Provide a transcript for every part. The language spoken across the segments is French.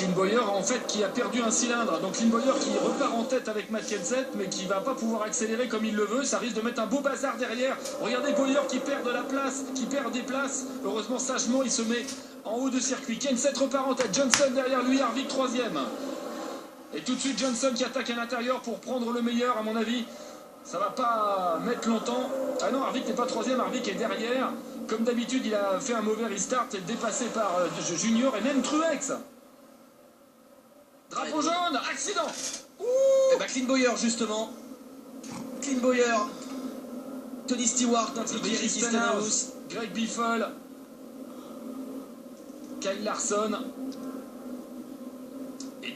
Clint Bowyer en fait qui a perdu un cylindre. Donc Clint Bowyer qui repart en tête avec Matt Kenseth mais qui va pas pouvoir accélérer comme il le veut. Ça risque de mettre un beau bazar derrière. Regardez Bowyer qui perd de la place, qui perd des places. Heureusement sagement il se met en haut de circuit. Kenseth repart en tête, Johnson derrière lui, Harvick troisième. Et tout de suite Johnson qui attaque à l'intérieur pour prendre le meilleur à mon avis. Ça va pas mettre longtemps. Ah non, Harvick n'est pas troisième, Harvick est derrière. Comme d'habitude, il a fait un mauvais restart, dépassé par Junior et même Truex. Drapeau jaune, accident. Et bah Clint Bowyer justement. Clint Bowyer. Tony Stewart impliqué, Ricky Stenhouse, Greg Biffle, Kyle Larson et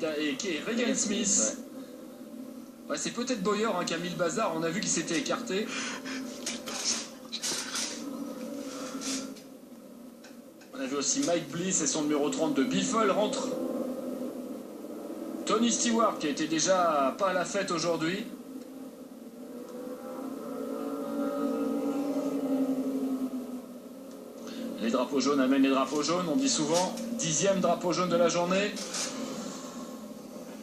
Regan Smith. Ouais, c'est peut-être Bowyer qui a mis le bazar, on a vu qu'il s'était écarté. On a vu aussi Mike Bliss et son numéro 32. Biffle rentre. Tony Stewart qui a été déjà pas à la fête aujourd'hui. Les drapeaux jaunes amènent les drapeaux jaunes, on dit souvent 10e drapeau jaune de la journée.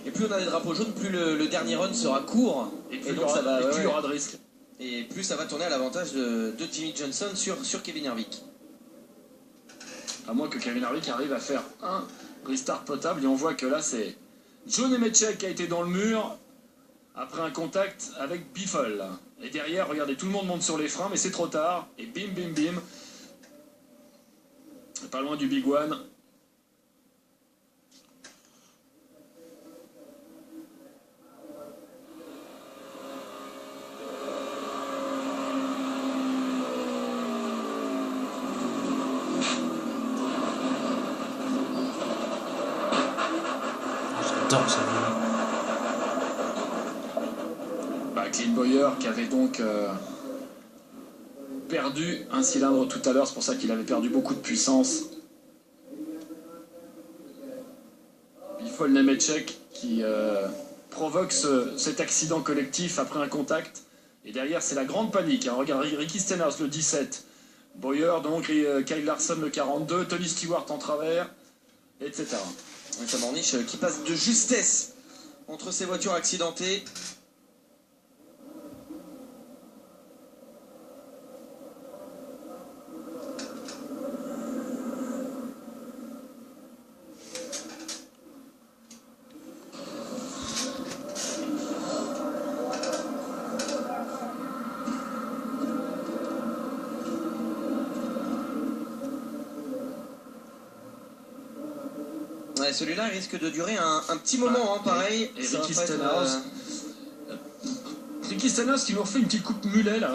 Et plus on a des drapeaux jaunes, plus le dernier run sera court. Et plus il y aura de risques. Et plus ça va tourner à l'avantage de Jimmie Johnson sur Kevin Harvick. À moins que Kevin Harvick arrive à faire un restart potable. Et on voit que là c'est Joe Nemechek qui a été dans le mur après un contact avec Biffle. Et derrière, regardez, tout le monde monte sur les freins, mais c'est trop tard. Et bim, bim, bim. Pas loin du Big One. J'adore ça. Clint Bowyer qui avait donc perdu un cylindre tout à l'heure, c'est pour ça qu'il avait perdu beaucoup de puissance. Biffle Nemechek qui provoque cet accident collectif après un contact. Et derrière, c'est la grande panique. Hein. Regarde, Ricky Stenhouse le 17. Bowyer, donc, Kyle Larson le 42. Tony Stewart en travers, etc. Et Sam Ornish qui passe de justesse entre ces voitures accidentées. Ouais, celui-là risque de durer un petit moment, pareil. Et Ricky Stenhouse. Ricky Stenhouse qui nous refait une petite coupe mulet là.